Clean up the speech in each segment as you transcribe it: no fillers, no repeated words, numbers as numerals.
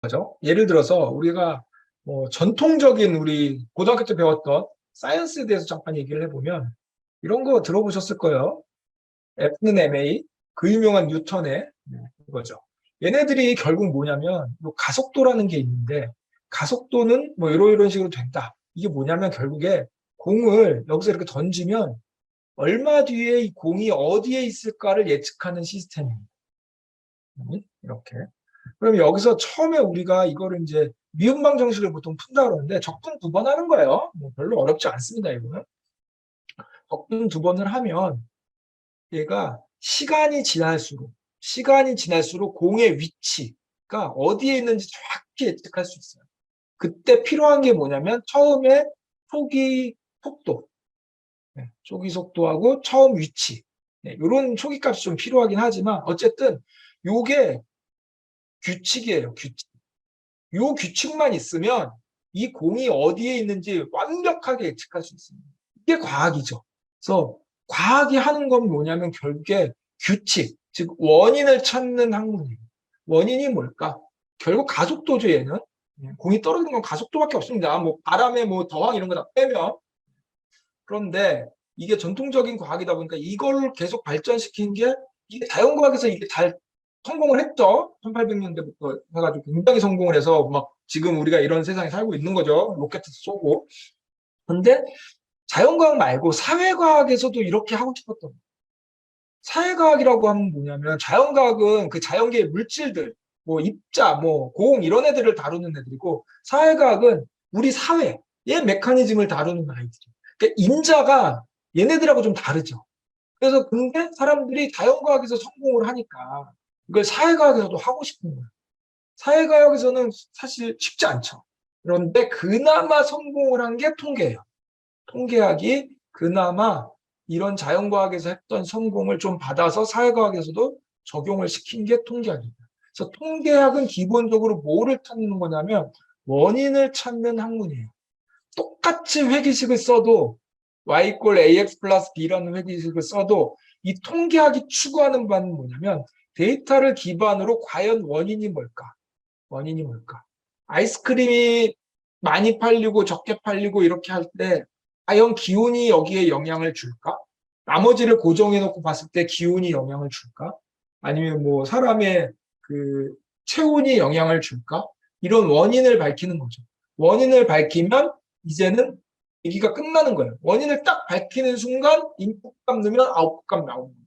거죠. 예를 들어서 우리가 뭐 전통적인 우리 고등학교 때 배웠던 사이언스에 대해서 잠깐 얘기를 해보면 이런 거 들어보셨을 거예요. F는 ma, 그 유명한 뉴턴의 이거죠. 얘네들이 결국 뭐냐면 뭐 가속도라는 게 있는데 가속도는 뭐 이런 식으로 된다. 이게 뭐냐면 결국에 공을 여기서 이렇게 던지면 얼마 뒤에 이 공이 어디에 있을까를 예측하는 시스템입니다. 이렇게. 그럼 여기서 처음에 우리가 이거를 이제 미음방 정식을 보통 푼다 그러는데 적분 두 번 하는 거예요. 뭐 별로 어렵지 않습니다, 이거는. 적분 두 번을 하면 얘가 시간이 지날수록 공의 위치가 어디에 있는지 정확히 예측할 수 있어요. 그때 필요한 게 뭐냐면 처음에 초기 속도, 초기 속도하고 처음 위치, 이런 초기 값이 좀 필요하긴 하지만 어쨌든 요게 규칙이에요, 규칙. 요 규칙만 있으면 이 공이 어디에 있는지 완벽하게 예측할 수 있습니다. 이게 과학이죠. 그래서 과학이 하는 건 뭐냐면 결국에 규칙, 즉 원인을 찾는 학문이에요. 원인이 뭘까? 결국 가속도죠, 얘는. 공이 떨어지는 건 가속도밖에 없습니다. 뭐 바람에 뭐 더왕 이런 거 다 빼면. 그런데 이게 전통적인 과학이다 보니까 이걸 계속 발전시킨 게 이게 자연과학에서 이게 잘 성공을 했죠. 1800년대부터 해가지고 굉장히 성공을 해서 막 지금 우리가 이런 세상에 살고 있는 거죠. 로켓 쏘고. 근데 자연과학 말고 사회과학에서도 이렇게 하고 싶었던 거예요. 사회과학이라고 하면 뭐냐면 자연과학은 그 자연계의 물질들, 뭐 입자, 뭐 고온 이런 애들을 다루는 애들이고 사회과학은 우리 사회의 메커니즘을 다루는 아이들이에요. 그러니까 인자가 얘네들하고 좀 다르죠. 그래서 근데 사람들이 자연과학에서 성공을 하니까 이걸 사회과학에서도 하고 싶은 거예요. 사회과학에서는 사실 쉽지 않죠. 그런데 그나마 성공을 한 게 통계예요. 통계학이 그나마 이런 자연과학에서 했던 성공을 좀 받아서 사회과학에서도 적용을 시킨 게 통계학입니다. 그래서 통계학은 기본적으로 뭐를 찾는 거냐면 원인을 찾는 학문이에요. 똑같이 회기식을 써도 y 꼴 ax 플러스 b라는 회기식을 써도 이 통계학이 추구하는 바는 뭐냐면 데이터를 기반으로 과연 원인이 뭘까? 원인이 뭘까? 아이스크림이 많이 팔리고 적게 팔리고 이렇게 할 때 과연 기온이 여기에 영향을 줄까? 나머지를 고정해 놓고 봤을 때 기온이 영향을 줄까? 아니면 뭐 사람의 그 체온이 영향을 줄까? 이런 원인을 밝히는 거죠. 원인을 밝히면 이제는 얘기가 끝나는 거예요. 원인을 딱 밝히는 순간 인풋값 넣으면 아웃풋값 나오는 거예요.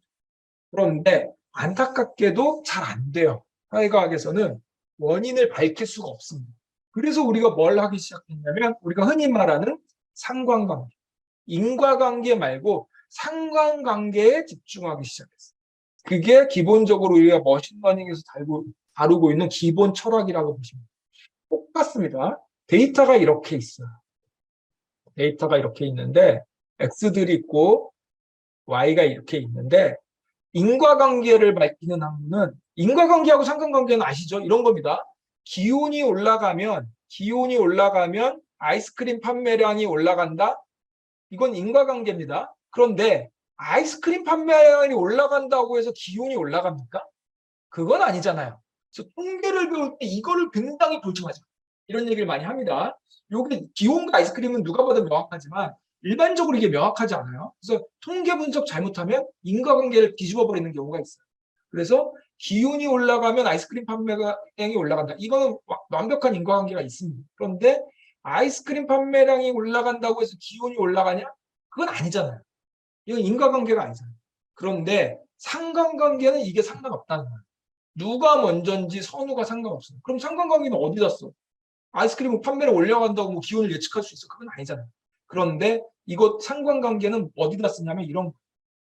그런데 안타깝게도 잘 안 돼요. 사회과학에서는 원인을 밝힐 수가 없습니다. 그래서 우리가 뭘 하기 시작했냐면 우리가 흔히 말하는 상관관계, 인과관계 말고 상관관계에 집중하기 시작했어요. 그게 기본적으로 우리가 머신러닝에서 다루고 있는 기본 철학이라고 보시면 똑같습니다. 데이터가 이렇게 있어요. 데이터가 이렇게 있는데 X들이 있고 Y가 이렇게 있는데 인과관계를 밝히는 학문은 인과관계하고 상관관계는 아시죠? 이런 겁니다. 기온이 올라가면 아이스크림 판매량이 올라간다. 이건 인과관계입니다. 그런데 아이스크림 판매량이 올라간다고 해서 기온이 올라갑니까? 그건 아니잖아요. 그래서 통계를 배울 때 이거를 굉장히 조심하자. 이런 얘기를 많이 합니다. 여기 기온과 아이스크림은 누가 봐도 명확하지만 일반적으로 이게 명확하지 않아요. 그래서 통계 분석 잘못하면 인과관계를 뒤집어 버리는 경우가 있어요. 그래서 기온이 올라가면 아이스크림 판매량이 올라간다. 이거는 완벽한 인과관계가 있습니다. 그런데 아이스크림 판매량이 올라간다고 해서 기온이 올라가냐? 그건 아니잖아요. 이건 인과관계가 아니잖아요. 그런데 상관관계는 이게 상관없다는 거예요. 누가 먼저인지 선우가 상관없어요. 그럼 상관관계는 어디다 써? 아이스크림 판매를 올려간다고 뭐 기온을 예측할 수 있어? 그건 아니잖아요. 그런데 이거 상관관계는 어디다 쓰냐면 이런 거.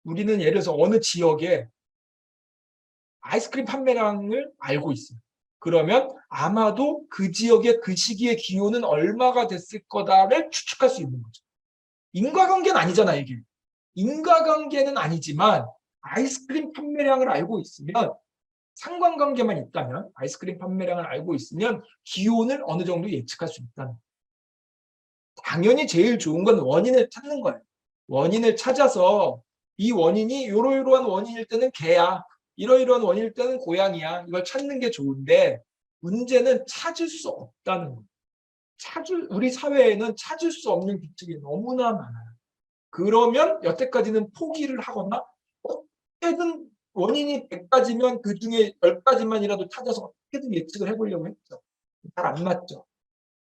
우리는 예를 들어서 어느 지역에 아이스크림 판매량을 알고 있어요. 그러면 아마도 그 지역의 그 시기의 기온은 얼마가 됐을 거다를 추측할 수 있는 거죠. 인과관계는 아니잖아, 이게. 인과관계는 아니지만 아이스크림 판매량을 알고 있으면 상관관계만 있다면 아이스크림 판매량을 알고 있으면 기온을 어느 정도 예측할 수 있다는 거예요. 당연히 제일 좋은 건 원인을 찾는 거예요. 원인을 찾아서 이 원인이 이러이러한 원인일 때는 개야. 이러이러한 원인일 때는 고양이야. 이걸 찾는 게 좋은데 문제는 찾을 수 없다는 거예요. 우리 사회에는 찾을 수 없는 규칙이 너무나 많아요. 그러면 여태까지는 포기를 하거나 어떻게든 원인이 100가지면 그중에 10가지만이라도 찾아서 어떻게든 예측을 해보려고 했죠. 잘 안 맞죠.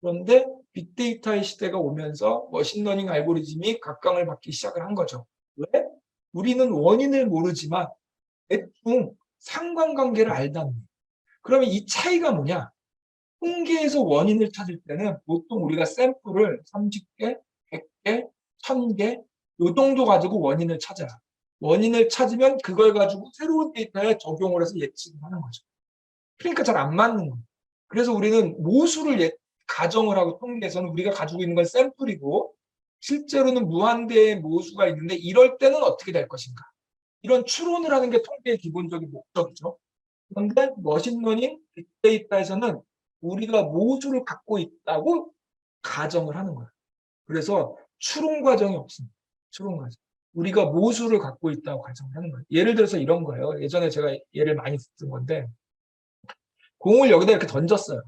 그런데 빅데이터의 시대가 오면서 머신러닝 알고리즘이 각광을 받기 시작을 한 거죠. 왜? 우리는 원인을 모르지만 대충 상관관계를 알다는 거예요. 그러면 이 차이가 뭐냐? 통계에서 원인을 찾을 때는 보통 우리가 샘플을 30개, 100개, 1000개 요 정도 가지고 원인을 찾아요. 원인을 찾으면 그걸 가지고 새로운 데이터에 적용을 해서 예측을 하는 거죠. 그러니까 잘 안 맞는 거예요. 그래서 우리는 모수를 가정을 하고 통계에서는 우리가 가지고 있는 건 샘플이고 실제로는 무한대의 모수가 있는데 이럴 때는 어떻게 될 것인가. 이런 추론을 하는 게 통계의 기본적인 목적이죠. 그런데 머신러닝, 빅데이터에서는 우리가 모수를 갖고 있다고 가정을 하는 거예요. 그래서 추론 과정이 없습니다. 추론 과정. 우리가 모수를 갖고 있다고 가정을 하는 거예요. 예를 들어서 이런 거예요. 예전에 제가 예를 많이 쓴 건데 공을 여기다 이렇게 던졌어요.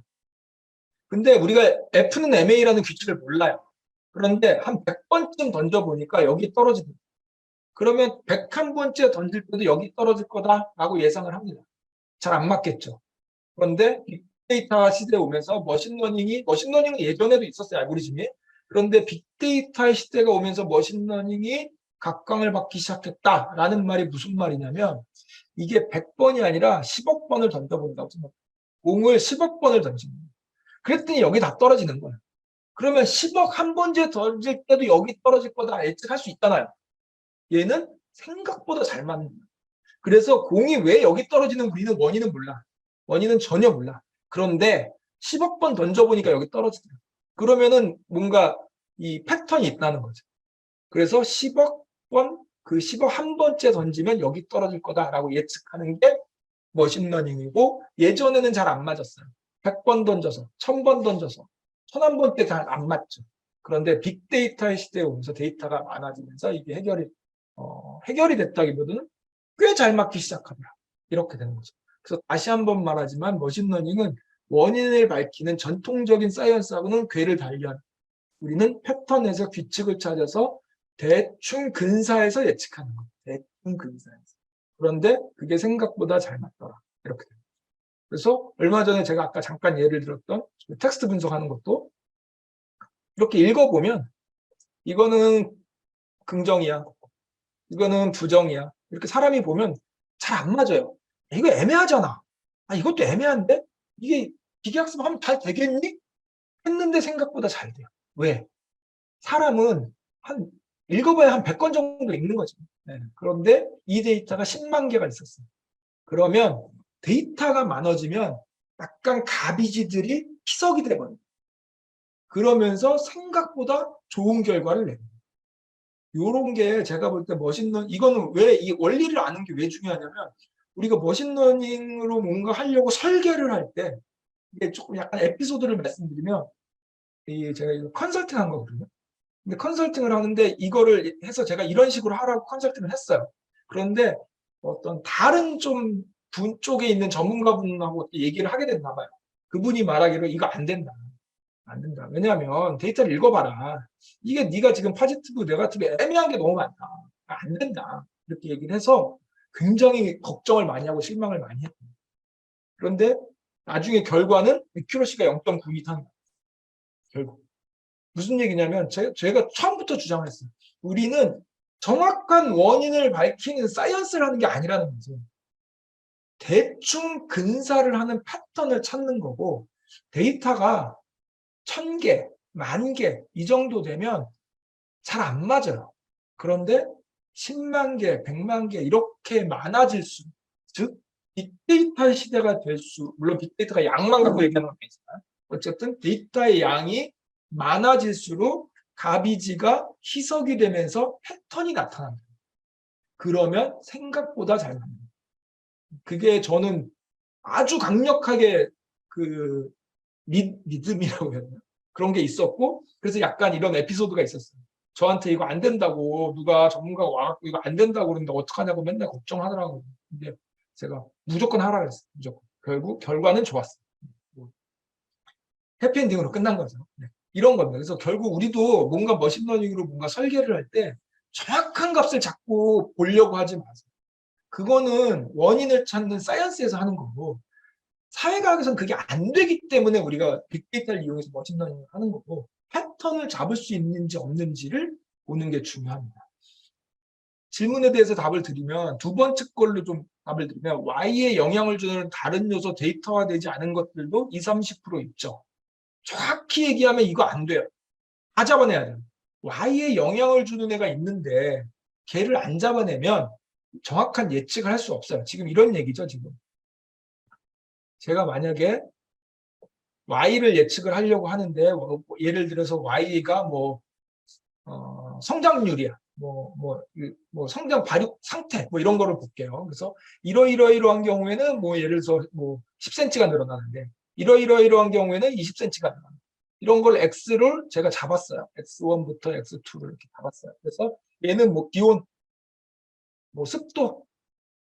근데 우리가 F는 MA라는 규칙을 몰라요. 그런데 한 100번쯤 던져보니까 여기 떨어집니다. 그러면 101번째 던질 때도 여기 떨어질 거다라고 예상을 합니다. 잘 안 맞겠죠. 그런데 빅데이터 시대에 오면서 머신러닝은 예전에도 있었어요, 알고리즘이. 그런데 빅데이터의 시대가 오면서 머신러닝이 각광을 받기 시작했다라는 말이 무슨 말이냐면 이게 100번이 아니라 10억 번을 던져본다고 생각해요. 공을 10억 번을 던지는 거예요. 그랬더니 여기 다 떨어지는 거예요. 그러면 10억 한 번째 던질 때도 여기 떨어질 거다 예측할 수 있잖아요. 얘는 생각보다 잘 맞는 거예요. 그래서 공이 왜 여기 떨어지는 우리는 원인은 몰라. 원인은 전혀 몰라. 그런데 10억 번 던져보니까 여기 떨어지더라. 그러면은 뭔가 이 패턴이 있다는 거죠. 그래서 10억 번, 그 10억 한 번째 던지면 여기 떨어질 거다라고 예측하는 게 머신러닝이고 예전에는 잘 안 맞았어요. 100번 던져서, 1000번 던져서, 1001번 때 잘 안 맞죠. 그런데 빅데이터의 시대에 오면서 데이터가 많아지면서 이게 해결이 됐다기보다는 꽤 잘 맞기 시작하더라. 이렇게 되는 거죠. 그래서 다시 한번 말하지만 머신러닝은 원인을 밝히는 전통적인 사이언스하고는 궤를 달리한 우리는 패턴에서 규칙을 찾아서 대충 근사해서 예측하는 거예요. 대충 근사해서. 그런데 그게 생각보다 잘 맞더라. 이렇게 됩니다. 그래서 얼마 전에 제가 아까 잠깐 예를 들었던 텍스트 분석하는 것도 이렇게 읽어보면 이거는 긍정이야. 이거는 부정이야. 이렇게 사람이 보면 잘 안 맞아요. 이거 애매하잖아. 이것도 애매한데? 이게 기계학습 하면 잘 되겠니? 했는데 생각보다 잘 돼요. 왜? 사람은 읽어봐야 한 100건 정도 읽는 거죠. 네. 그런데 이 데이터가 10만 개가 있었어요. 그러면 데이터가 많아지면 약간 가비지들이 희석이 돼버려요. 그러면서 생각보다 좋은 결과를 내요. 요런 게 제가 볼 때 머신러닝, 이거는 왜 이 원리를 아는 게 왜 중요하냐면 우리가 머신러닝으로 뭔가 하려고 설계를 할 때 이게 조금 약간 에피소드를 말씀드리면 제가 이거 컨설팅 한 거거든요. 근데 컨설팅을 하는데 이거를 해서 제가 이런 식으로 하라고 컨설팅을 했어요. 그런데 어떤 다른 좀 분 쪽에 있는 전문가분하고 얘기를 하게 됐나 봐요. 그분이 말하기로 이거 안 된다. 안 된다. 왜냐하면 데이터를 읽어봐라. 이게 네가 지금 포지티브, 네거티브 애매한 게 너무 많다. 안 된다. 이렇게 얘기를 해서 굉장히 걱정을 많이 하고 실망을 많이 했고. 그런데 나중에 결과는 액큐러시가 0.9m입니다. 결국. 무슨 얘기냐면 제가 처음부터 주장을 했어요. 우리는 정확한 원인을 밝히는 사이언스를 하는 게 아니라는 거죠. 대충 근사를 하는 패턴을 찾는 거고 데이터가 1000개, 10,000개 이 정도 되면 잘 안 맞아요. 그런데 10만 개, 100만 개 이렇게 많아질수록 즉 빅데이터의 시대가 물론 빅데이터가 양만 갖고 얘기하는 건 아니지만 어쨌든 데이터의 양이 많아질수록 가비지가 희석이 되면서 패턴이 나타납니다. 그러면 생각보다 잘 맞는 그게 저는 아주 강력하게 그 믿음이라고 해야 되나? 그런 게 있었고 그래서 약간 이런 에피소드가 있었어요. 저한테 이거 안 된다고 누가 전문가가 와갖고 이거 안 된다고 그러는데 어떡하냐고 맨날 걱정하더라고요. 근데 제가 무조건 하라 그랬어요. 무조건. 결국 결과는 좋았어요. 해피엔딩으로 끝난 거죠. 네. 이런 겁니다. 그래서 결국 우리도 뭔가 머신러닝으로 뭔가 설계를 할 때 정확한 값을 자꾸 보려고 하지 마세요. 그거는 원인을 찾는 사이언스에서 하는 거고, 사회과학에서는 그게 안 되기 때문에 우리가 빅데이터를 이용해서 머신러닝을 하는 거고, 패턴을 잡을 수 있는지 없는지를 보는 게 중요합니다. 질문에 대해서 답을 드리면, 두 번째 걸로 좀 답을 드리면, Y에 영향을 주는 다른 요소 데이터화되지 않은 것들도 20, 30% 있죠. 정확히 얘기하면 이거 안 돼요. 다 잡아내야 돼요. Y에 영향을 주는 애가 있는데 걔를 안 잡아내면 정확한 예측을 할 수 없어요. 지금 이런 얘기죠. 지금 제가 만약에 Y를 예측을 하려고 하는데 예를 들어서 Y가 성장률이야. 성장 발육 상태 이런 거를 볼게요. 그래서 이러이러한 경우에는 예를 들어서 10cm가 늘어나는데 이러이러한 경우에는 20cm가 늘어나는 이런 걸 X를 제가 잡았어요. X1부터 X2를 이렇게 잡았어요. 그래서 얘는 기온, 습도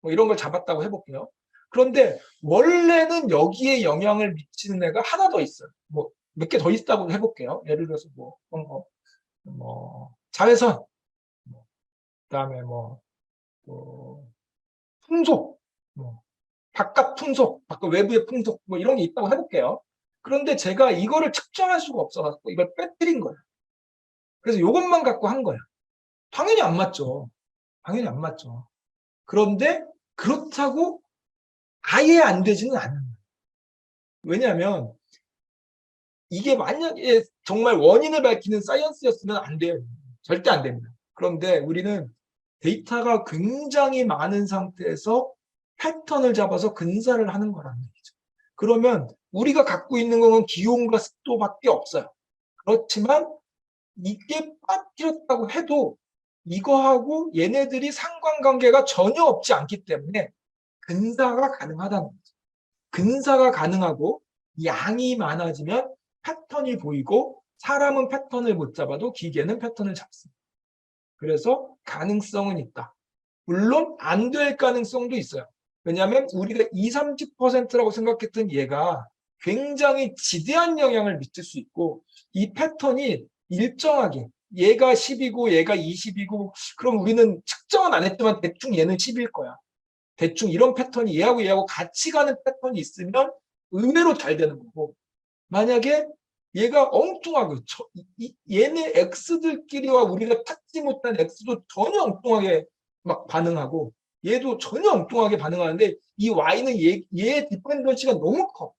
이런 걸 잡았다고 해볼게요. 그런데 원래는 여기에 영향을 미치는 애가 하나 더 있어요. 몇 개 더 있다고 해볼게요. 예를 들어서 자외선, 그다음에 풍속, 바깥 풍속, 바깥 외부의 풍속 이런 게 있다고 해볼게요. 그런데 제가 이거를 측정할 수가 없어서 이걸 빼뜨린 거예요. 그래서 이것만 갖고 한 거예요. 당연히 안 맞죠. 당연히 안 맞죠. 그런데 그렇다고 아예 안 되지는 않는 거예요. 왜냐하면 이게 만약에 정말 원인을 밝히는 사이언스였으면 안 돼요. 절대 안 됩니다. 그런데 우리는 데이터가 굉장히 많은 상태에서 패턴을 잡아서 근사를 하는 거라는 얘기죠. 그러면 우리가 갖고 있는 건 기온과 습도밖에 없어요. 그렇지만 이게 빠뜨렸다고 해도 이거하고 얘네들이 상관관계가 전혀 없지 않기 때문에 근사가 가능하다는 거죠. 근사가 가능하고 양이 많아지면 패턴이 보이고 사람은 패턴을 못 잡아도 기계는 패턴을 잡습니다. 그래서 가능성은 있다. 물론 안 될 가능성도 있어요. 왜냐하면 우리가 20, 30%라고 생각했던 얘가 굉장히 지대한 영향을 미칠 수 있고 이 패턴이 일정하게 얘가 10이고 얘가 20이고 그럼 우리는 측정은 안 했지만 대충 얘는 10일 거야. 대충 이런 패턴이 얘하고 같이 가는 패턴이 있으면 의외로 잘 되는 거고 만약에 얘가 엉뚱하게 얘네 X들끼리와 우리가 찾지 못한 X도 전혀 엉뚱하게 막 반응하고 얘도 전혀 엉뚱하게 반응하는데 이 Y는 얘의 디펜던시가 너무 커.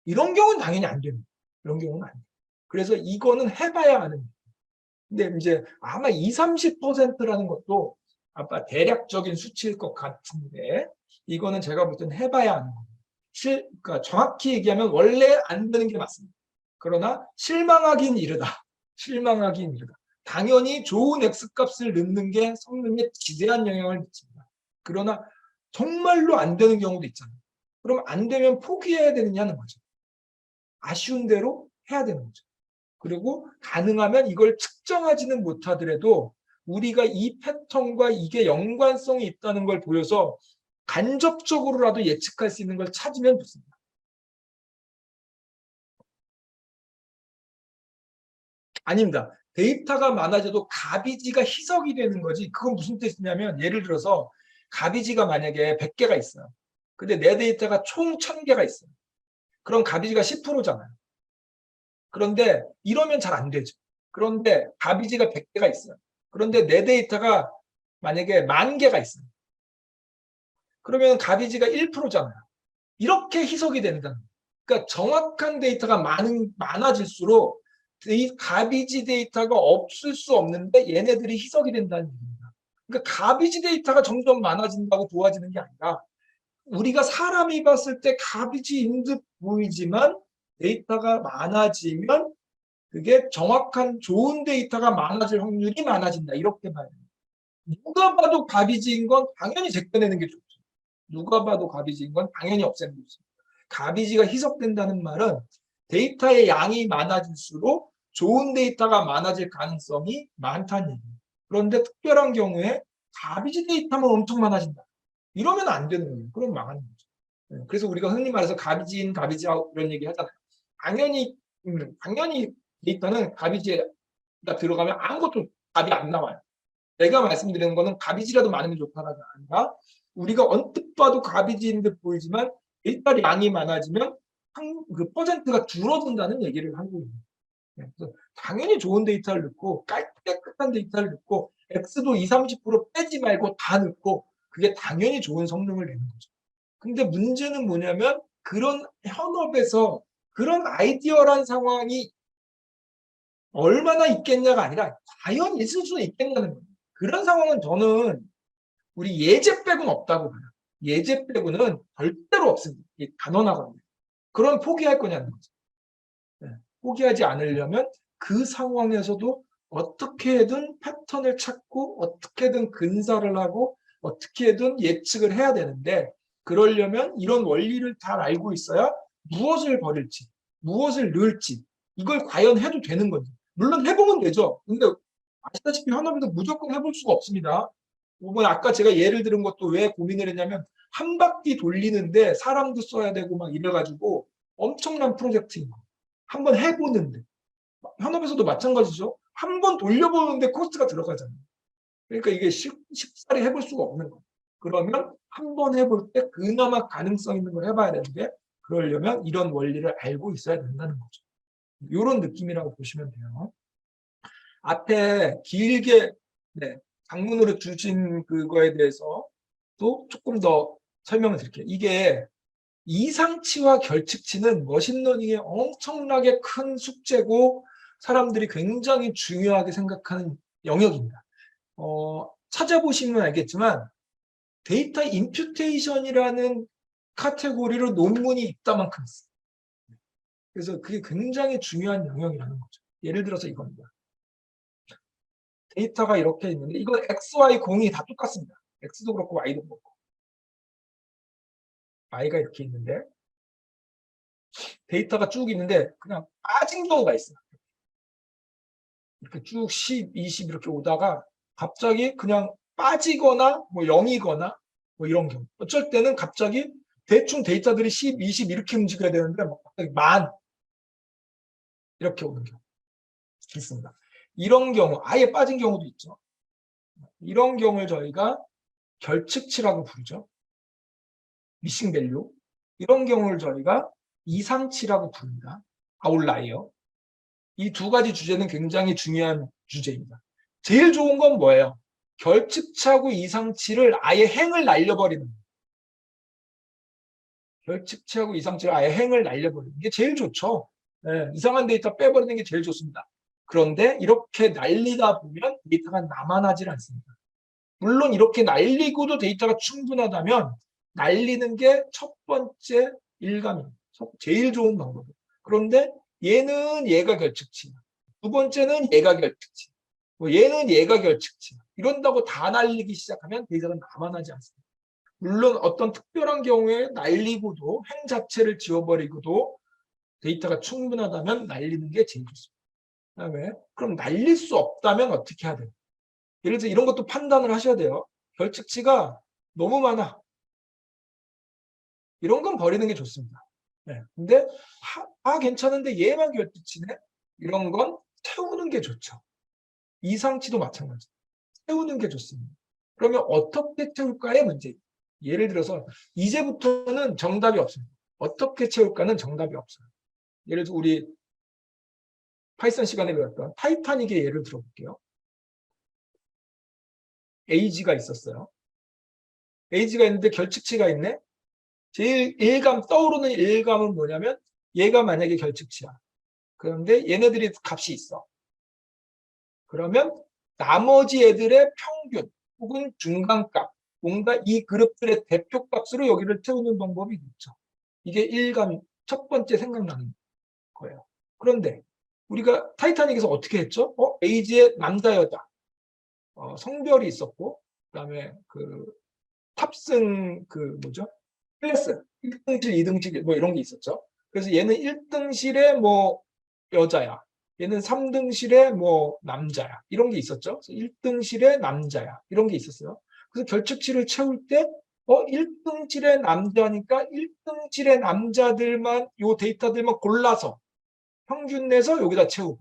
이런 경우는 당연히 안 됩니다. 이런 경우는 안 돼요. 그래서 이거는 해봐야 하는 거예요. 근데 이제 아마 20, 30%라는 것도 아마 대략적인 수치일 것 같은데 이거는 제가 볼 때는 해봐야 하는 거예요. 그러니까 정확히 얘기하면 원래 안 되는 게 맞습니다. 그러나 실망하긴 이르다. 실망하긴 이르다. 당연히 좋은 X값을 넣는 게 성능에 지대한 영향을 미칩니다. 그러나 정말로 안 되는 경우도 있잖아요. 그럼 안 되면 포기해야 되느냐는 거죠. 아쉬운 대로 해야 되는 거죠. 그리고 가능하면 이걸 측정하지는 못하더라도 우리가 이 패턴과 이게 연관성이 있다는 걸 보여서 간접적으로라도 예측할 수 있는 걸 찾으면 좋습니다. 아닙니다. 데이터가 많아져도 가비지가 희석이 되는 거지. 그건 무슨 뜻이냐면 예를 들어서 가비지가 만약에 100개가 있어요. 근데 내 데이터가 총 1000개가 있어요. 그럼 가비지가 10%잖아요. 그런데 이러면 잘 안 되죠. 그런데 가비지가 100개가 있어요. 그런데 내 데이터가 만약에 10,000개가 있어요. 그러면 가비지가 1%잖아요. 이렇게 희석이 된다는 거예요. 그러니까 정확한 데이터가 많아질수록 이 가비지 데이터가 없을 수 없는데 얘네들이 희석이 된다는 얘기입니다. 그러니까 가비지 데이터가 점점 많아진다고 좋아지는 게 아니라 우리가 사람이 봤을 때 가비지인 듯 보이지만 데이터가 많아지면 그게 정확한 좋은 데이터가 많아질 확률이 많아진다. 이렇게 봐야 돼요. 누가 봐도 가비지인 건 당연히 제껴내는 게 좋죠. 누가 봐도 가비지인 건 당연히 없애는 게 좋습니다. 가비지가 희석된다는 말은 데이터의 양이 많아질수록 좋은 데이터가 많아질 가능성이 많다는 얘기예요. 그런데 특별한 경우에 가비지 데이터만 엄청 많아진다. 이러면 안 되는 거예요. 그럼 망하는 거죠. 그래서 우리가 흔히 말해서 가비지 인, 가비지 아웃 이런 얘기 하잖아요. 당연히 당연히 데이터는 가비지에가 들어가면 아무것도 답이 안 나와요. 내가 말씀드리는 거는 가비지라도 많으면 좋다가 아니라 우리가 언뜻 봐도 가비지인 듯 보이지만 데이터 양이 많아지면 그 퍼센트가 줄어든다는 얘기를 하고 있는 거예요. 그래서 당연히 좋은 데이터를 넣고 깨끗한 데이터를 넣고 X도 20, 30% 빼지 말고 다 넣고 그게 당연히 좋은 성능을 내는 거죠. 근데 문제는 뭐냐면 그런 현업에서 그런 아이디어란 상황이 얼마나 있겠냐가 아니라 과연 있을 수 있겠냐는 거예요. 그런 상황은 저는 우리 예제 빼고는 없다고 봐요. 예제 빼고는 절대로 없습니다. 단언하거든요. 그럼 포기할 거냐는 거죠. 네. 포기하지 않으려면 그 상황에서도 어떻게든 패턴을 찾고 어떻게든 근사를 하고 어떻게든 예측을 해야 되는데 그러려면 이런 원리를 잘 알고 있어야 무엇을 버릴지 무엇을 넣을지 이걸 과연 해도 되는 건지 물론 해보면 되죠. 근데 아시다시피 현업에서 무조건 해볼 수가 없습니다. 아까 제가 예를 들은 것도 왜 고민을 했냐면 한 바퀴 돌리는데 사람도 써야 되고 막 이래가지고 엄청난 프로젝트인 거. 한번 해보는데 현업에서도 마찬가지죠. 한번 돌려보는데 코스트가 들어가잖아요. 그러니까 이게 쉽사리 해볼 수가 없는 거예요. 그러면 한번 해볼 때 그나마 가능성 있는 걸 해봐야 되는데 그러려면 이런 원리를 알고 있어야 된다는 거죠. 이런 느낌이라고 보시면 돼요. 앞에 길게 장문으로 주신 그거에 대해서 또 조금 더 설명을 드릴게요. 이게 이상치와 결측치는 머신러닝의 엄청나게 큰 숙제고 사람들이 굉장히 중요하게 생각하는 영역입니다. 찾아보시면 알겠지만 데이터 임퓨테이션이라는 카테고리로 논문이 있다만큼 있어요. 그래서 그게 굉장히 중요한 영역이라는 거죠. 예를 들어서 이겁니다. 데이터가 이렇게 있는데 이건 X, Y 공이 다 똑같습니다. X도 그렇고 Y도 그렇고 Y가 이렇게 있는데 데이터가 쭉 있는데 그냥 빠진 경우가 있어요. 이렇게 쭉 10, 20 이렇게 오다가 갑자기 그냥 빠지거나 뭐 0이거나 뭐 이런 경우. 어쩔 때는 갑자기 대충 데이터들이 10, 20 이렇게 움직여야 되는데 막 갑자기 만 이렇게 오는 경우 있습니다. 이런 경우 아예 빠진 경우도 있죠. 이런 경우를 저희가 결측치라고 부르죠. 미싱 밸류. 이런 경우를 저희가 이상치라고 부릅니다. 아웃라이어. 이 두 가지 주제는 굉장히 중요한 주제입니다. 제일 좋은 건 뭐예요? 결측치하고 이상치를 아예 행을 날려버리는 거예요. 결측치하고 이상치를 아예 행을 날려버리는 게 제일 좋죠. 네, 이상한 데이터 빼버리는 게 제일 좋습니다. 그런데 이렇게 날리다 보면 데이터가 남아나질 않습니다. 물론 이렇게 날리고도 데이터가 충분하다면 날리는 게 첫 번째 일감입니다. 제일 좋은 방법이에요. 그런데 얘는 얘가 결측치, 두 번째는 얘가 결측치, 얘는 얘가 결측치. 이런다고 다 날리기 시작하면 데이터가 남아나지 않습니다. 물론 어떤 특별한 경우에 날리고도 행 자체를 지워버리고도 데이터가 충분하다면 날리는 게 제일 좋습니다. 그다음에 그럼 날릴 수 없다면 어떻게 해야 돼요? 예를 들어 이런 것도 판단을 하셔야 돼요. 결측치가 너무 많아. 이런 건 버리는 게 좋습니다. 네. 근데 괜찮은데 얘만 결측치네? 이런 건 태우는 게 좋죠. 이상치도 마찬가지. 태우는 게 좋습니다. 그러면 어떻게 채울까의 문제. 예를 들어서 이제부터는 정답이 없습니다. 어떻게 채울까는 정답이 없어요. 예를 들어 우리 파이썬 시간에 배웠던 타이타닉의 예를 들어볼게요. 에이지가 있었어요. 에이지가 있는데 결측치가 있네. 제일 떠오르는 일감은 뭐냐면 얘가 만약에 결측치야. 그런데 얘네들이 값이 있어. 그러면 나머지 애들의 평균 혹은 중간값 뭔가 이 그룹들의 대표값으로 여기를 태우는 방법이 있죠. 이게 일감 첫 번째 생각나는 거예요. 그런데 우리가 타이타닉에서 어떻게 했죠? 에이지의 남자 여자 성별이 있었고 그다음에 그 탑승 그 뭐죠? 클래스 1등실, 2등실 뭐 이런 게 있었죠. 그래서 얘는 1등실에 뭐 여자야. 얘는 3등실에 뭐 남자야. 이런 게 있었죠. 1등실에 남자야. 이런 게 있었어요. 그래서 결측치를 채울 때 1등실의 남자니까 1등실의 남자들만 요 데이터들만 골라서 평균 내서 여기다 채우고,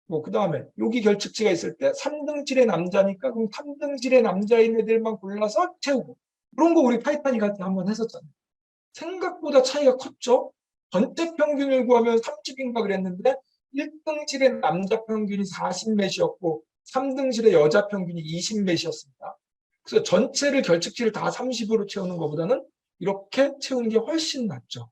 뭐, 그 다음에 여기 결측치가 있을 때 3등질의 남자니까 그럼 3등질의 남자인 애들만 골라서 채우고. 그런 거 우리 파이탄이 같이 한번 했었잖아요. 생각보다 차이가 컸죠. 전체 평균을 구하면 30인가 그랬는데 1등실의 남자 평균이 40몇이었고 3등실의 여자 평균이 20몇이었습니다. 그래서 전체를 결측치를 다 30으로 채우는 것보다는 이렇게 채우는 게 훨씬 낫죠.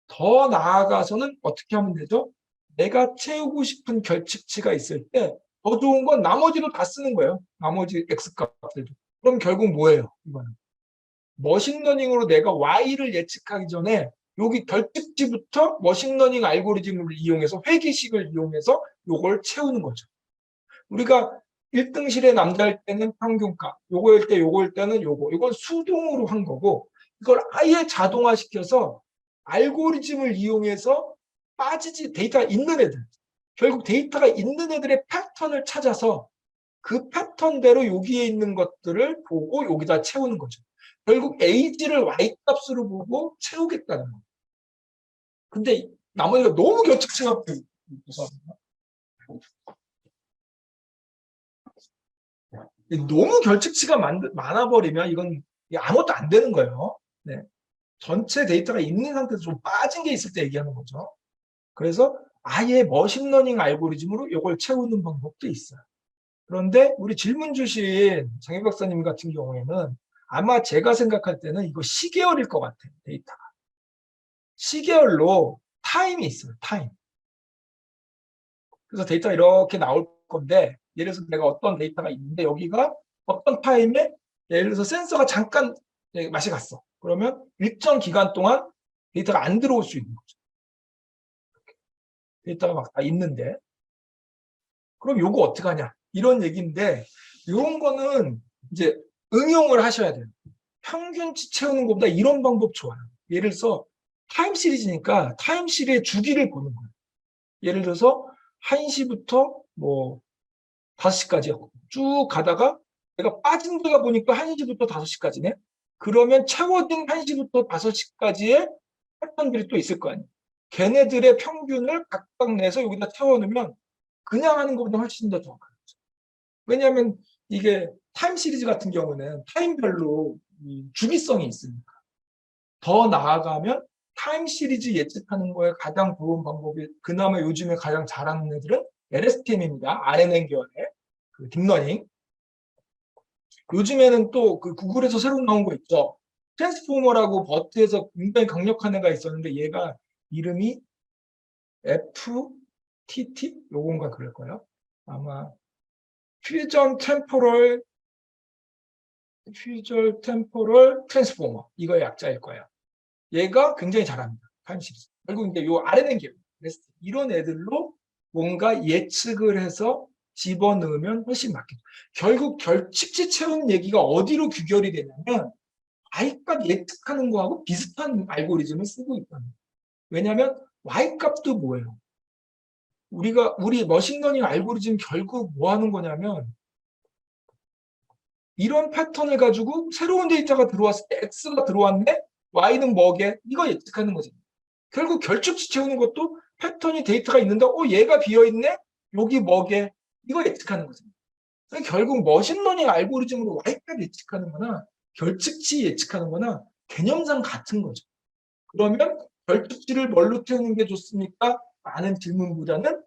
더 나아가서는 어떻게 하면 되죠? 내가 채우고 싶은 결측치가 있을 때 더 좋은 건 나머지도 다 쓰는 거예요. 나머지 X값들도. 그럼 결국 뭐예요? 이거는. 머신러닝으로 내가 Y를 예측하기 전에 여기 결측지부터 머신러닝 알고리즘을 이용해서 회계식을 이용해서 요걸 채우는 거죠. 우리가 1등실의 남자일 때는 평균값, 요거일 때 요거일 때는 요거. 이건 수동으로 한 거고 이걸 아예 자동화시켜서 알고리즘을 이용해서 빠지지 데이터가 있는 애들. 결국 데이터가 있는 애들의 패턴을 찾아서 그 패턴대로 여기에 있는 것들을 보고 여기다 채우는 거죠. 결국 A지를 Y값으로 보고 채우겠다는 거예요. 근데 나머지가 너무 결측치가 너무 결측치가 많아버리면 이건 아무것도 안 되는 거예요. 네. 전체 데이터가 있는 상태에서 좀 빠진 게 있을 때 얘기하는 거죠. 그래서 아예 머신러닝 알고리즘으로 이걸 채우는 방법도 있어요. 그런데 우리 질문 주신 장희 박사님 같은 경우에는 아마 제가 생각할 때는 이거 시계열일 것 같아요. 데이터가. 시계열로 타임이 있어요. 타임. 그래서 데이터가 이렇게 나올 건데 예를 들어서 내가 어떤 데이터가 있는데 여기가 어떤 타임에 예를 들어서 센서가 잠깐 맛이 갔어. 그러면 일정 기간 동안 데이터가 안 들어올 수 있는 거죠. 데이터가 막 다 있는데 그럼 요거 어떻게 하냐 이런 얘기인데 이런 거는 이제 응용을 하셔야 돼요. 평균치 채우는 것보다 이런 방법 좋아요. 예를 들어서 타임 시리즈니까 타임 시리즈의 주기를 보는 거예요. 예를 들어서 1시부터 뭐 5시까지요. 쭉 가다가 내가 빠진 데가 보니까 1시부터 5시까지네. 그러면 채워진 1시부터 5시까지의 패턴들이 또 있을 거 아니에요. 걔네들의 평균을 각각 내서 여기다 채워놓으면 그냥 하는 것보다 훨씬 더 정확하죠. 왜냐하면 이게 타임 시리즈 같은 경우는 타임별로 주기성이 있으니까. 더 나아가면 타임 시리즈 예측하는 거에 가장 좋은 방법이 그나마 요즘에 가장 잘하는 애들은 LSTM입니다. RNN 계열의 그 딥러닝. 요즘에는 또 그 구글에서 새로 나온 거 있죠. 트랜스포머라고 버트에서 굉장히 강력한 애가 있었는데 얘가 이름이 FTT? 요건가 그럴 거예요. 아마 퓨전 템포럴 트랜스포머 이거의 약자일 거예요. 얘가 굉장히 잘합니다. 타임 시리즈. 결국 이제 요 RNN 계열 이런 애들로 뭔가 예측을 해서 집어넣으면 훨씬 맞겠죠. 결국 결측치 채우는 얘기가 어디로 귀결이 되냐면 Y값 예측하는 거하고 비슷한 알고리즘을 쓰고 있다는 거예요. 왜냐하면 Y값도 뭐예요? 우리 머신러닝 알고리즘 결국 뭐 하는 거냐면 이런 패턴을 가지고 새로운 데이터가 들어왔을 때 X가 들어왔네? Y는 뭐게? 이거 예측하는 거죠. 결국 결측치 채우는 것도 패턴이 데이터가 있는데 얘가 비어있네? 여기 뭐게? 이거 예측하는 거죠. 결국 머신러닝 알고리즘으로 Y값 예측하는 거나 결측치 예측하는 거나 개념상 같은 거죠. 그러면 결측치를 뭘로 채우는 게 좋습니까? 라는 질문보다는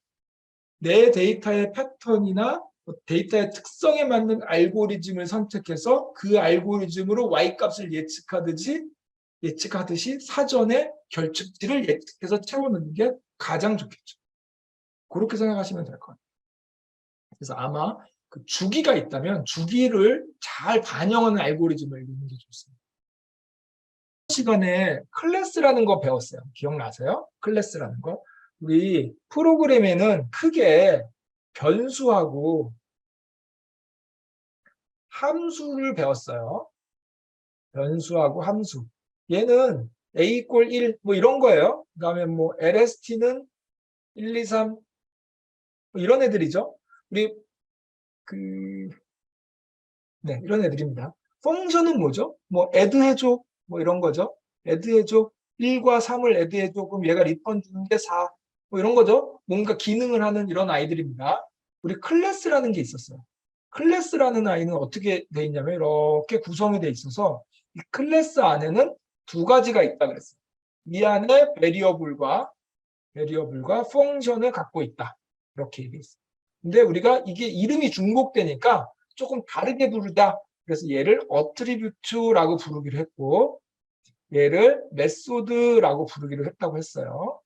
내 데이터의 패턴이나 데이터의 특성에 맞는 알고리즘을 선택해서 그 알고리즘으로 Y값을 예측하듯이 사전에 결측치를 예측해서 채워넣는 게 가장 좋겠죠. 그렇게 생각하시면 될 것 같아요. 그래서 아마 그 주기가 있다면 주기를 잘 반영하는 알고리즘을 읽는 게 좋습니다. 시간에 클래스라는 거 배웠어요. 기억나세요? 클래스라는 거. 우리 프로그램에는 크게 변수하고 함수를 배웠어요. 변수하고 함수. 얘는 a = 1, 뭐 이런 거예요. 그 다음에 뭐 lst는 1, 2, 3, 뭐 이런 애들이죠. 우리 네, 이런 애들입니다. 펑션은 뭐죠? 뭐 add 해줘, 뭐 이런 거죠. add 해줘. 1과 3을 add 해줘. 그럼 얘가 리턴 주는 게 4. 뭐 이런 거죠. 뭔가 기능을 하는 이런 아이들입니다. 우리 클래스라는 게 있었어요. 클래스라는 아이는 어떻게 돼 있냐면 이렇게 구성이 돼 있어서 이 클래스 안에는 두 가지가 있다 그랬어요. 이 안에 베리어블과 펑션을 갖고 있다. 이렇게 얘기해 있어요. 근데 우리가 이게 이름이 중복되니까 조금 다르게 부르다. 그래서 얘를 어트리뷰트라고 부르기로 했고 얘를 메소드라고 부르기로 했다고 했어요.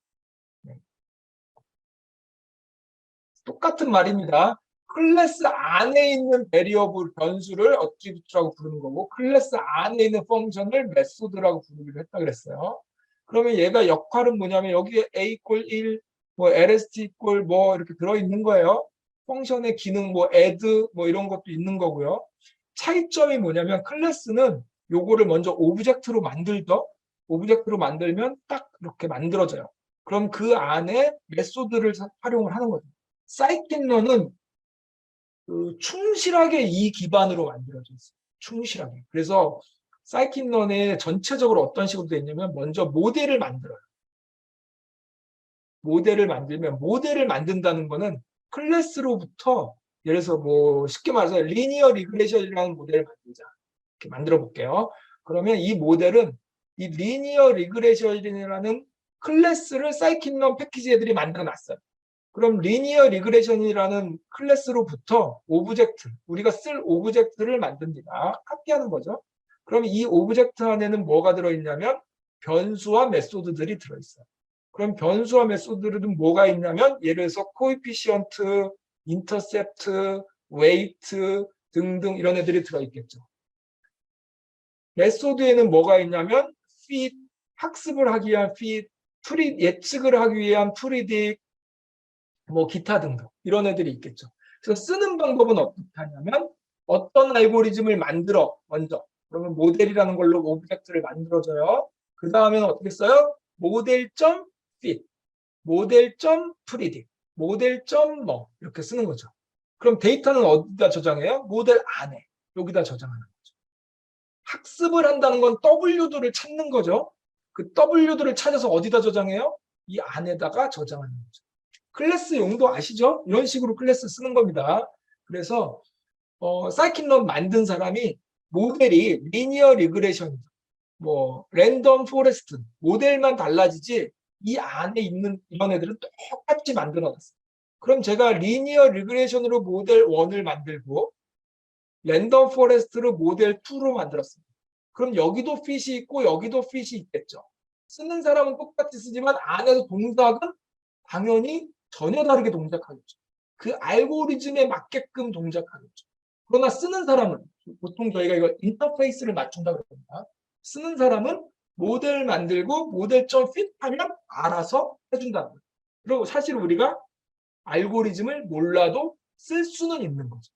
똑같은 말입니다. 클래스 안에 있는 베리어블 변수를 어트리뷰트라고 부르는 거고 클래스 안에 있는 펑션을 메소드라고 부르기로 했다 그랬어요. 그러면 얘가 역할은 뭐냐면 여기에 a equal 1, 뭐 lst equal 뭐 이렇게 들어있는 거예요. 펑션의 기능 뭐 add 뭐 이런 것도 있는 거고요. 차이점이 뭐냐면 클래스는 요거를 먼저 오브젝트로 만들면 딱 이렇게 만들어져요. 그럼 그 안에 메소드를 활용을 하는 거죠. 사이킨러는 충실하게 이 기반으로 만들어져 있어요. 충실하게. 그래서 사이킨런에 전체적으로 어떤 식으로 되어 있냐면 먼저 모델을 만들어요. 모델을 만들면 모델을 만든다는 거는 클래스로부터 예를 들어서 뭐 쉽게 말해서 리니어 리그레션이라는 모델을 만들자. 이렇게 만들어 볼게요. 그러면 이 모델은 이 리니어 리그레션이라는 클래스를 사이킨런 패키지 애들이 만들어 놨어요. 그럼 리니어 리그레션이라는 클래스로부터 오브젝트, 우리가 쓸 오브젝트를 만듭니다. 카피하는 거죠. 그럼 이 오브젝트 안에는 뭐가 들어있냐면 변수와 메소드들이 들어있어요. 그럼 변수와 메소드들은 뭐가 있냐면 예를 들어서 코에피시언트, 인터셉트, 웨이트 등등 이런 애들이 들어있겠죠. 메소드에는 뭐가 있냐면 fit, 학습을 하기 위한 fit, 예측을 하기 위한 predict, 뭐 기타 등등 이런 애들이 있겠죠. 그래서 쓰는 방법은 어떻게 하냐면 어떤 알고리즘을 만들어 먼저 그러면 모델이라는 걸로 오브젝트를 만들어줘요. 그 다음에는 어떻게 써요? 모델.fit, 모델.predict, 모델.뭐 이렇게 쓰는 거죠. 그럼 데이터는 어디다 저장해요? 모델 안에 여기다 저장하는 거죠. 학습을 한다는 건 W들을 찾는 거죠. 그 W들을 찾아서 어디다 저장해요? 이 안에다가 저장하는 거죠. 클래스 용도 아시죠? 이런 식으로 클래스 쓰는 겁니다. 그래서 사이킨런 만든 사람이 모델이 리니어 리그레션, 뭐 랜덤 포레스트 모델만 달라지지 이 안에 있는 이런 애들은 똑같이 만들어놨어요. 그럼 제가 리니어 리그레션으로 모델 1을 만들고 랜덤 포레스트로 모델 2로 만들었습니다. 그럼 여기도 핏이 있고 여기도 핏이 있겠죠. 쓰는 사람은 똑같이 쓰지만 안에서 동작은 당연히 전혀 다르게 동작하겠죠. 그 알고리즘에 맞게끔 동작하겠죠. 그러나 쓰는 사람은 보통 저희가 이걸 인터페이스를 맞춘다고 합니다. 쓰는 사람은 모델 만들고 모델.fit 하면 알아서 해준다는 거예요. 그리고 사실 우리가 알고리즘을 몰라도 쓸 수는 있는 거죠.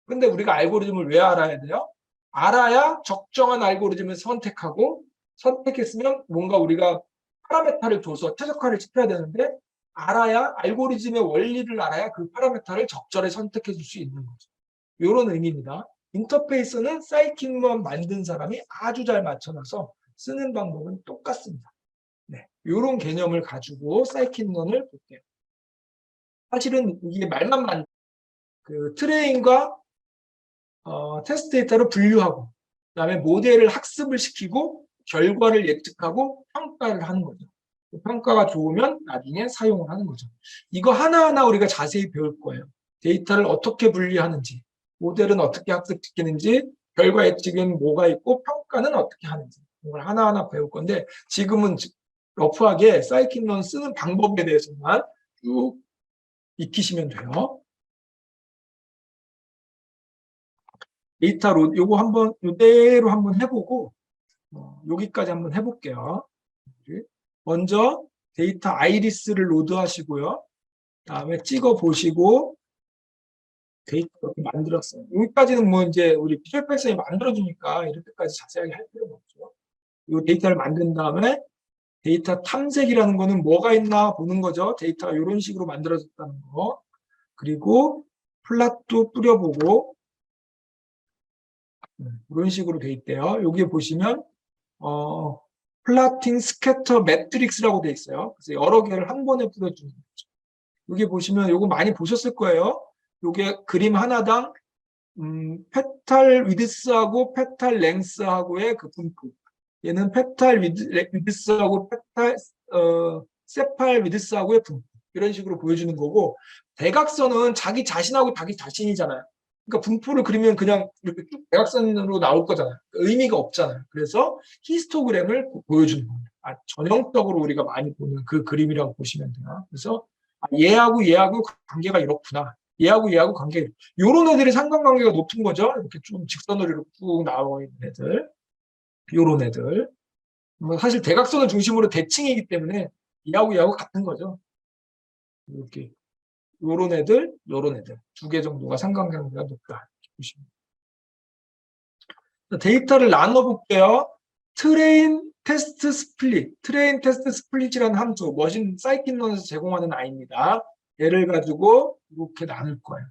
근데 우리가 알고리즘을 왜 알아야 돼요? 알아야 적정한 알고리즘을 선택하고 선택했으면 뭔가 우리가 파라메타를 줘서 최적화를 시켜야 되는데 알아야 알고리즘의 원리를 알아야 그 파라메타를 적절히 선택해 줄 수 있는 거죠. 이런 의미입니다. 인터페이스는 사이킨만 만든 사람이 아주 잘 맞춰놔서 쓰는 방법은 똑같습니다. 네, 이런 개념을 가지고 사이킨런을 볼게요. 사실은 이게 말만 그 트레인과 테스트 데이터를 분류하고 그다음에 모델을 학습을 시키고 결과를 예측하고 평가를 하는 거죠. 평가가 좋으면 나중에 사용을 하는 거죠. 이거 하나하나 우리가 자세히 배울 거예요. 데이터를 어떻게 분리하는지, 모델은 어떻게 학습시키는지, 결과 예측은 뭐가 있고 평가는 어떻게 하는지 이걸 하나하나 배울 건데 지금은 러프하게 사이킨런 쓰는 방법에 대해서만 쭉 익히시면 돼요. 데이터 로 요거 한번 이대로 한번 해보고 여기까지 한번 해볼게요. 먼저 데이터 아이리스를 로드하시고요. 다음에 찍어 보시고 데이터 이렇게 만들었어요. 여기까지는 뭐 이제 우리 비주얼 패션이 만들어주니까 이렇게까지 자세하게 할 필요가 없죠. 이 데이터를 만든 다음에 데이터 탐색이라는 거는 뭐가 있나 보는 거죠. 데이터가 이런 식으로 만들어졌다는 거. 그리고 플랫도 뿌려보고 이런 식으로 돼 있대요. 여기 보시면 플라팅 스캐터 매트릭스라고 돼 있어요. 그래서 여러 개를 한 번에 뿌려주는 거죠. 여기 보시면 요거 많이 보셨을 거예요. 요게 그림 하나당 페탈 위드스하고 페탈 랭스하고의 그 분포. 얘는 페탈 위드스하고 페탈 세팔 위드스하고의 분포. 이런 식으로 보여주는 거고, 대각선은 자기 자신하고 자기 자신이잖아요. 그러니까 분포를 그리면 그냥 이렇게 쭉 대각선으로 나올 거잖아요. 의미가 없잖아요. 그래서 히스토그램을 보여주는 겁니다. 전형적으로 우리가 많이 보는 그 그림이라고 보시면 돼요. 그래서 얘하고 얘하고 관계가 이렇구나. 얘하고 얘하고 관계, 요런 애들이 상관관계가 높은 거죠. 이렇게 좀 직선으로 이렇게 쭉 나와 있는 애들, 요런 애들. 뭐 사실 대각선을 중심으로 대칭이기 때문에 얘하고 얘하고 같은 거죠. 이렇게 요런 애들, 요런 애들 두 개 정도가 상관관계가 높다. 보시면. 데이터를 나눠볼게요. 트레인 테스트 스플릿, 트레인 테스트 스플릿이라는 함수, 머신 사이킷런에서 제공하는 아이입니다. 얘를 가지고 이렇게 나눌 거예요.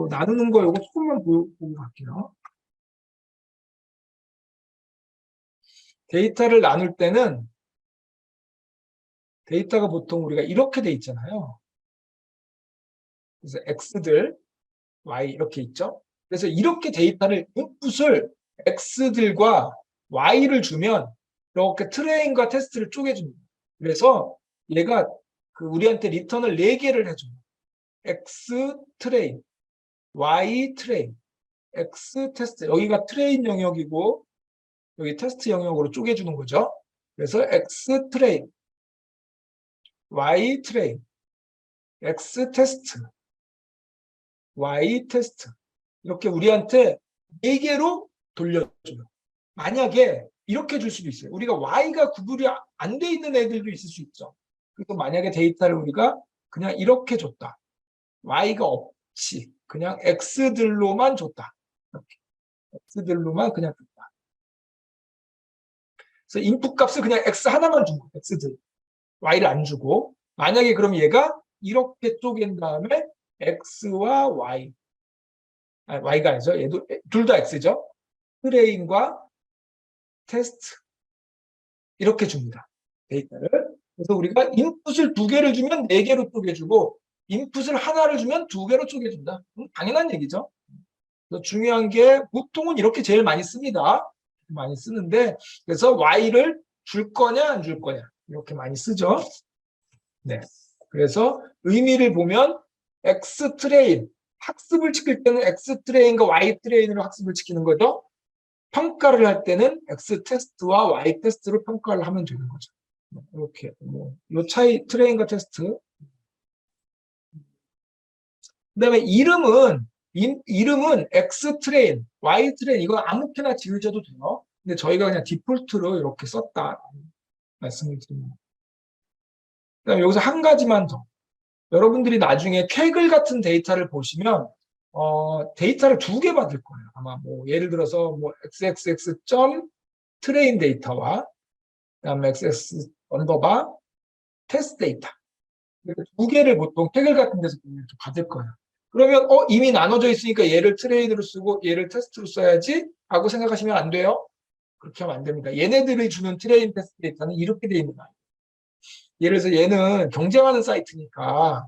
나누는 거 이거 조금만 보고 갈게요. 데이터를 나눌 때는 데이터가 보통 우리가 이렇게 돼 있잖아요. 그래서 X들, Y 이렇게 있죠. 그래서 이렇게 데이터를 인풋을 X들과 Y를 주면 이렇게 트레인과 테스트를 쪼개줍니다. 그래서 얘가 우리한테 리턴을 4개를 해줘요. X 트레인, Y 트레인, X 테스트. 여기가 트레인 영역이고 여기 테스트 영역으로 쪼개주는 거죠. 그래서 X 트레인, Y 트레인, X 테스트, Y 테스트. 이렇게 우리한테 4개로 돌려줘요. 만약에 이렇게 줄 수도 있어요. 우리가 Y가 구분이 안 돼 있는 애들도 있을 수 있죠. 그래서 만약에 데이터를 우리가 그냥 이렇게 줬다. Y가 없이 그냥 X들로만 줬다. 이렇게. X들로만 그냥 줬다. 그래서 인풋 값을 그냥 X 하나만 준 거예요. X들. Y를 안 주고. 만약에 그럼 얘가 이렇게 쪼갠 다음에 X와 Y. Y가 아니죠. 얘도 둘 다 X죠. 트레인과 테스트. 이렇게 줍니다. 데이터를. 그래서 우리가 인풋을 2개를 주면 4개로 쪼개주고 인풋을 하나를 주면 2개로 쪼개준다. 당연한 얘기죠. 그래서 중요한 게 보통은 이렇게 제일 많이 씁니다. 많이 쓰는데 그래서 Y를 줄 거냐 안 줄 거냐 이렇게 많이 쓰죠. 네. 그래서 의미를 보면 X 트레인 학습을 시킬 때는 X 트레인과 Y 트레인으로 학습을 시키는 거죠. 평가를 할 때는 X 테스트와 Y 테스트로 평가를 하면 되는 거죠. 이렇게 요 차이 트레인과 테스트. 그다음에 이름은 X 트레인, Y 트레인 이거 아무렇게나 지으셔도 돼요. 근데 저희가 그냥 디폴트로 이렇게 썼다 말씀을 드립니다. 그다음에 여기서 한 가지만 더. 여러분들이 나중에 케글 같은 데이터를 보시면 데이터를 2개 받을 거예요. 아마 예를 들어서 xxx 트레인 데이터와 그다음에 xx 언더바 테스트 데이터 2개를 보통 케글 같은 데서 이렇게 받을 거예요. 그러면 이미 나눠져 있으니까 얘를 트레인으로 쓰고 얘를 테스트로 써야지 하고 생각하시면 안 돼요. 그렇게 하면 안 됩니다. 얘네들이 주는 트레인 테스트 데이터는 이렇게 되어 있는 거예요. 예를 들어서 얘는 경쟁하는 사이트니까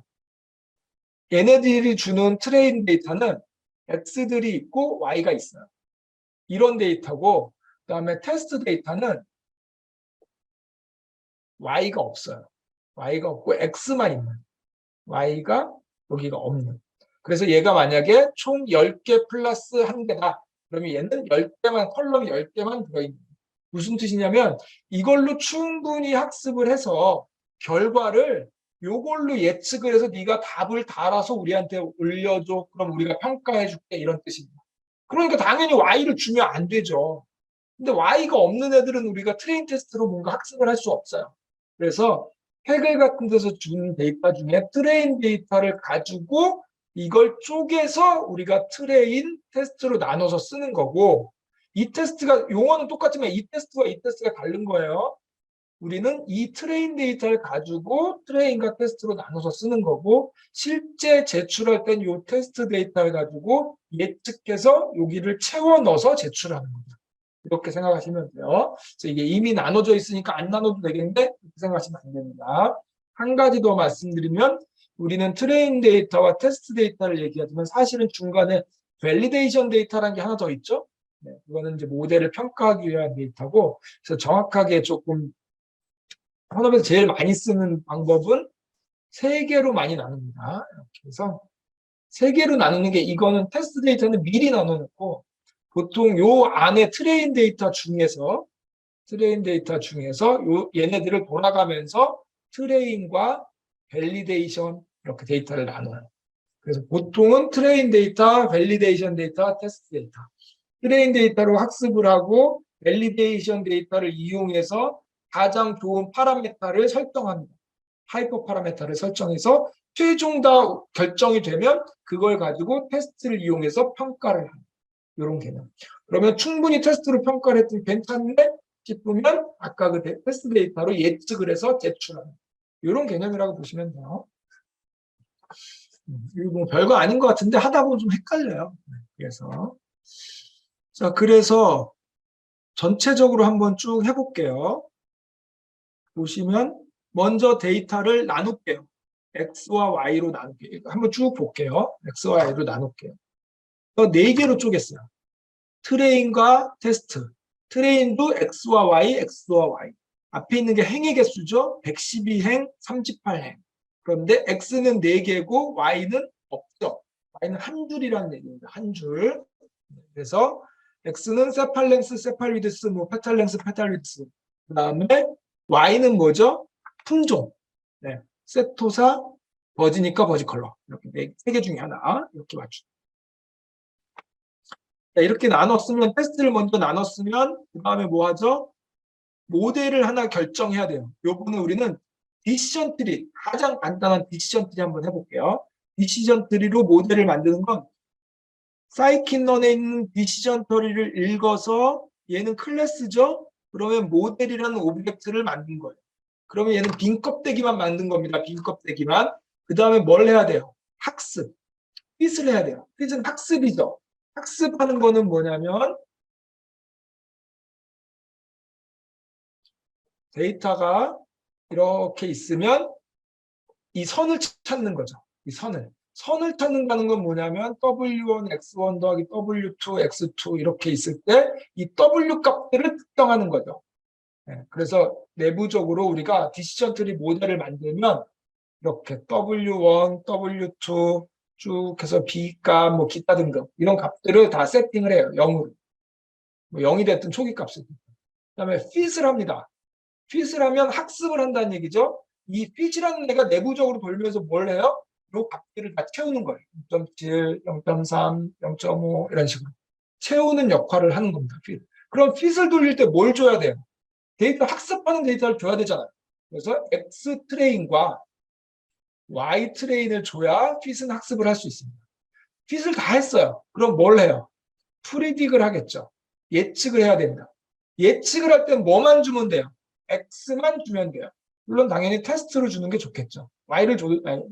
얘네들이 주는 트레인 데이터는 X들이 있고 Y가 있어요. 이런 데이터고 그다음에 테스트 데이터는 Y가 없어요. Y가 없고 X만 있는. Y가 여기가 없는. 그래서 얘가 만약에 총 10개 플러스 1개다. 그러면 얘는 10개만 컬럼이 10개만 들어있는. 무슨 뜻이냐면 이걸로 충분히 학습을 해서 결과를 요걸로 예측을 해서 네가 답을 달아서 우리한테 올려줘. 그럼 우리가 평가해 줄게. 이런 뜻입니다. 그러니까 당연히 Y를 주면 안 되죠. 근데 Y가 없는 애들은 우리가 트레인 테스트로 뭔가 학습을 할 수 없어요. 그래서 해겔 같은 데서 준 데이터 중에 트레인 데이터를 가지고 이걸 쪼개서 우리가 트레인 테스트로 나눠서 쓰는 거고 이 테스트가 용어는 똑같지만 이 테스트가 다른 거예요. 우리는 이 트레인 데이터를 가지고 트레인과 테스트로 나눠서 쓰는 거고 실제 제출할 땐 이 테스트 데이터를 가지고 예측해서 여기를 채워 넣어서 제출하는 거죠. 이렇게 생각하시면 돼요. 그래서 이게 이미 나눠져 있으니까 안 나눠도 되겠는데 이렇게 생각하시면 안 됩니다. 한 가지 더 말씀드리면 우리는 트레인 데이터와 테스트 데이터를 얘기하지만 사실은 중간에 밸리데이션 데이터라는 게 하나 더 있죠. 네, 그거는 이제 모델을 평가하기 위한 데이터고, 그래서 정확하게 조금 현업에서 제일 많이 쓰는 방법은 세 개로 많이 나눕니다. 이렇게 해서 세 개로 나누는 게, 이거는 테스트 데이터는 미리 나눠놓고 보통 요 안에 트레인 데이터 중에서 얘네들을 돌아가면서 트레인과 밸리데이션 이렇게 데이터를 나눠요. 그래서 보통은 트레인 데이터, 밸리데이션 데이터, 테스트 데이터. 트레인 데이터로 학습을 하고 밸리데이션 데이터를 이용해서 가장 좋은 파라메타를 설정합니다. 하이퍼 파라메타를 설정해서 최종 다 결정이 되면 그걸 가지고 테스트를 이용해서 평가를 합니다. 이런 개념. 그러면 충분히 테스트로 평가를 했더니 괜찮네 싶으면 아까 그 테스트 데이터로 예측을 해서 제출합니다. 이런 개념이라고 보시면 돼요. 이거 뭐 별거 아닌 것 같은데 하다 보면 좀 헷갈려요. 그래서 전체적으로 한번 쭉 해볼게요. 보시면 먼저 데이터를 나눌게요. X와 Y로 나눌게요. 한번 쭉 볼게요. X와 Y로 나눌게요. 네 개로 쪼갰어요. 트레인과 테스트. 트레인도 X와 Y, X와 Y. 앞에 있는 게 행의 개수죠. 112행, 38행. 그런데 X는 4개고 Y는 없죠. Y는 한 줄이라는 얘기입니다. 한 줄. 그래서 X는 세팔랭스, 세팔위드스, 뭐 페탈랭스, 페탈위드스. 그 다음에 Y는 뭐죠? 품종. 네. 세토사, 버지니까 버지컬러. 이렇게 세 개 중에 하나. 이렇게 맞추죠. 이렇게 나눴으면, 테스트를 먼저 나눴으면 그 다음에 뭐 하죠? 모델을 하나 결정해야 돼요. 요거는 우리는 디시전 트리, 가장 간단한 디시전 트리 한번 해볼게요. 디시전 트리로 모델을 만드는 건 사이킨런에 있는 디시전 트리를 읽어서 얘는 클래스죠? 그러면 모델이라는 오브젝트를 만든 거예요. 그러면 얘는 빈 껍데기만 만든 겁니다. 빈 껍데기만. 그 다음에 뭘 해야 돼요? 학습. 핏을 해야 돼요. 핏은 학습이죠. 학습하는 거는 뭐냐면 데이터가 이렇게 있으면 이 선을 찾는 거죠. 이 선을 찾는다는 건 뭐냐면 W1, X1 더하기 W2, X2 이렇게 있을 때 이 W 값들을 특정하는 거죠. 네, 그래서 내부적으로 우리가 디시전 트리 모델을 만들면 이렇게 W1, W2 쭉 해서 B값, 뭐 기타 등등 이런 값들을 다 세팅을 해요. 0으로. 뭐 0이 됐든 초기 값을. 그다음에 fit을 합니다. fit을 하면 학습을 한다는 얘기죠. 이 fit이라는 애가 내부적으로 돌면서 뭘 해요? 이 값들을 다 채우는 거예요. 0.7, 0.3, 0.5 이런 식으로 채우는 역할을 하는 겁니다. fit. 그럼 fit을 돌릴 때 뭘 줘야 돼요? 데이터 학습하는 데이터를 줘야 되잖아요. 그래서 X 트레인과 Y 트레인을 줘야 fit은 학습을 할 수 있습니다. fit을 다 했어요. 그럼 뭘 해요? 프리딕을 하겠죠. 예측을 해야 된다. 예측을 할 땐 뭐만 주면 돼요? X만 주면 돼요. 물론 당연히 테스트로 주는 게 좋겠죠. Y를 줘도, 아니,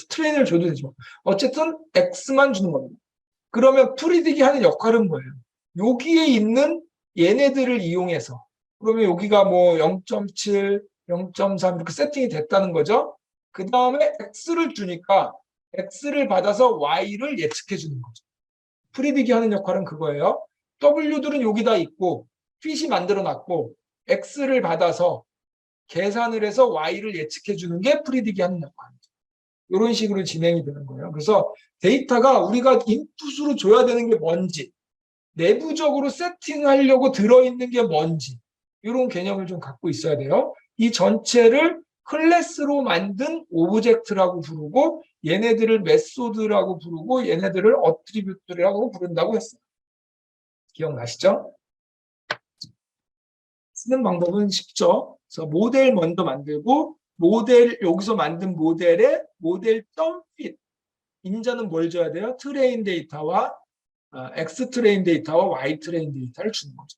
트레인을 줘도 되지만. 어쨌든 X만 주는 겁니다. 그러면 프리딕이 하는 역할은 뭐예요? 여기에 있는 얘네들을 이용해서. 그러면 여기가 뭐 0.7, 0.3 이렇게 세팅이 됐다는 거죠. 그 다음에 X를 주니까 X를 받아서 Y를 예측해 주는 거죠. 프리딕이 하는 역할은 그거예요. W들은 여기다 있고 fit이 만들어놨고 X를 받아서 계산을 해서 Y를 예측해 주는 게 프리딕이 하는 역할이죠. 이런 식으로 진행이 되는 거예요. 그래서 데이터가 우리가 인풋으로 줘야 되는 게 뭔지, 내부적으로 세팅하려고 들어있는 게 뭔지 이런 개념을 좀 갖고 있어야 돼요. 이 전체를 클래스로 만든 오브젝트라고 부르고 얘네들을 메소드라고 부르고 얘네들을 어트리뷰트라고 부른다고 했어요. 기억나시죠? 쓰는 방법은 쉽죠. 그래서 모델 먼저 만들고 여기서 만든 모델에 모델.fit 인자는 뭘 줘야 돼요? 트레인 데이터와 X 트레인 데이터와 Y 트레인 데이터를 주는 거죠.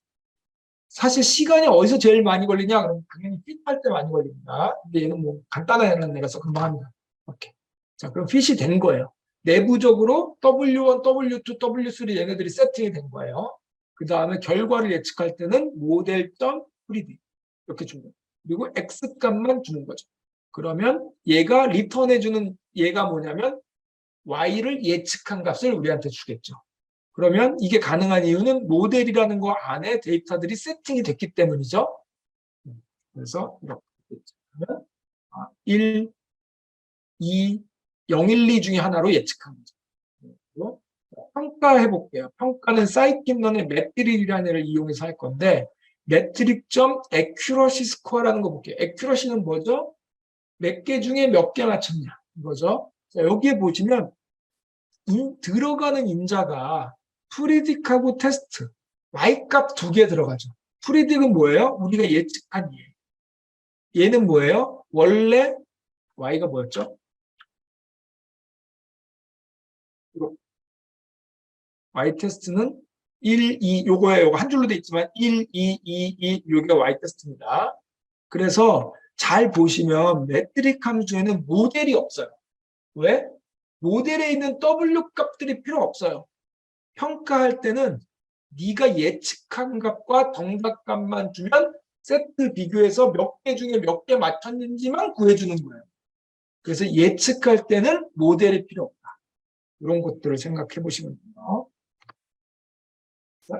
사실 시간이 어디서 제일 많이 걸리냐? 그럼 당연히 fit 할 때 많이 걸립니다. 근데 얘는 뭐 간단한 애라서 금방 합니다. 오케이. 자, 그럼 fit이 된 거예요. 내부적으로 W1, W2, W3 얘네들이 세팅이 된 거예요. 그 다음에 결과를 예측할 때는 모델.프리딕 이렇게 주는 거예요. 그리고 X 값만 주는 거죠. 그러면 얘가 리턴해주는 얘가 뭐냐면 y를 예측한 값을 우리한테 주겠죠. 그러면 이게 가능한 이유는 모델이라는 거 안에 데이터들이 세팅이 됐기 때문이죠. 그래서 이렇게 예측하면 1, 2, 0, 1, 2 중에 하나로 예측한 거죠. 평가해 볼게요. 평가는 사이킨런의 매트릭이라는 애를 이용해서 할 건데 매트릭.accuracy score라는 거 볼게요. accuracy는 뭐죠? 몇 개 중에 몇 개 맞췄냐 이거죠. 자, 여기에 보시면 들어가는 임자가 프리딕하고 테스트 y값 두 개 들어가죠. 프리딕은 뭐예요? 우리가 예측한 얘. 얘는 뭐예요? 원래 y가 뭐였죠? y 테스트는 1, 2 요거예요. 요거 한 줄로 돼 있지만 1, 2, 2, 요게 y 테스트입니다. 그래서 잘 보시면 매트릭 함수에는 모델이 없어요. 왜? 모델에 있는 W 값들이 필요 없어요. 평가할 때는 네가 예측한 값과 정답값만 주면 세트 비교해서 몇 개 중에 몇 개 맞췄는지만 구해주는 거예요. 그래서 예측할 때는 모델이 필요 없다. 이런 것들을 생각해 보시면 돼요.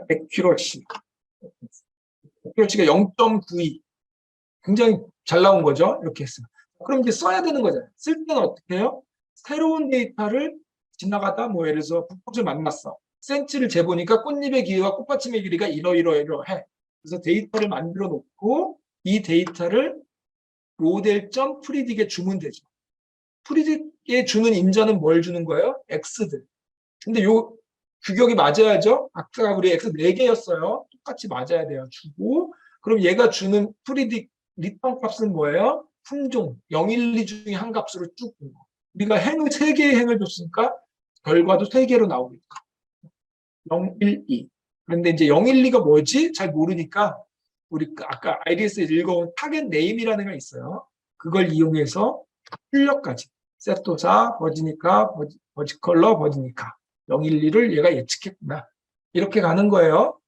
액큐러시. 액큐러시가 0.92. 굉장히 잘 나온 거죠. 이렇게 했어요. 그럼 이제 써야 되는 거잖아요. 쓸 때는 어떻게 해요? 새로운 데이터를 지나가다 뭐 예를 들어서 불꽃을 만났어. 센치를 재보니까 꽃잎의 길이와 꽃받침의 길이가 이러이러해. 그래서 데이터를 만들어 놓고 이 데이터를 모델.점 프리딕에 주면 되죠. 프리딕에 주는 임자는 뭘 주는 거예요? x들. 근데 요 규격이 맞아야죠. 아까 우리 x 4개였어요. 똑같이 맞아야 돼요. 주고 그럼 얘가 주는 프리딕 리턴 값은 뭐예요? 품종 0, 1, 2 중에 한 값으로 쭉 우리가 행을 3개의 행을 줬으니까 결과도 3개로 나오니까 0, 1, 2. 그런데 이제 0, 1, 2가 뭐지? 잘 모르니까 우리 아까 IDS에서 읽어온 타겟 네임이라는 게 있어요. 그걸 이용해서 출력까지 세토사, 버지니카, 버지컬러, 버지니카 0, 1, 2를 얘가 예측했구나. 이렇게 가는 거예요.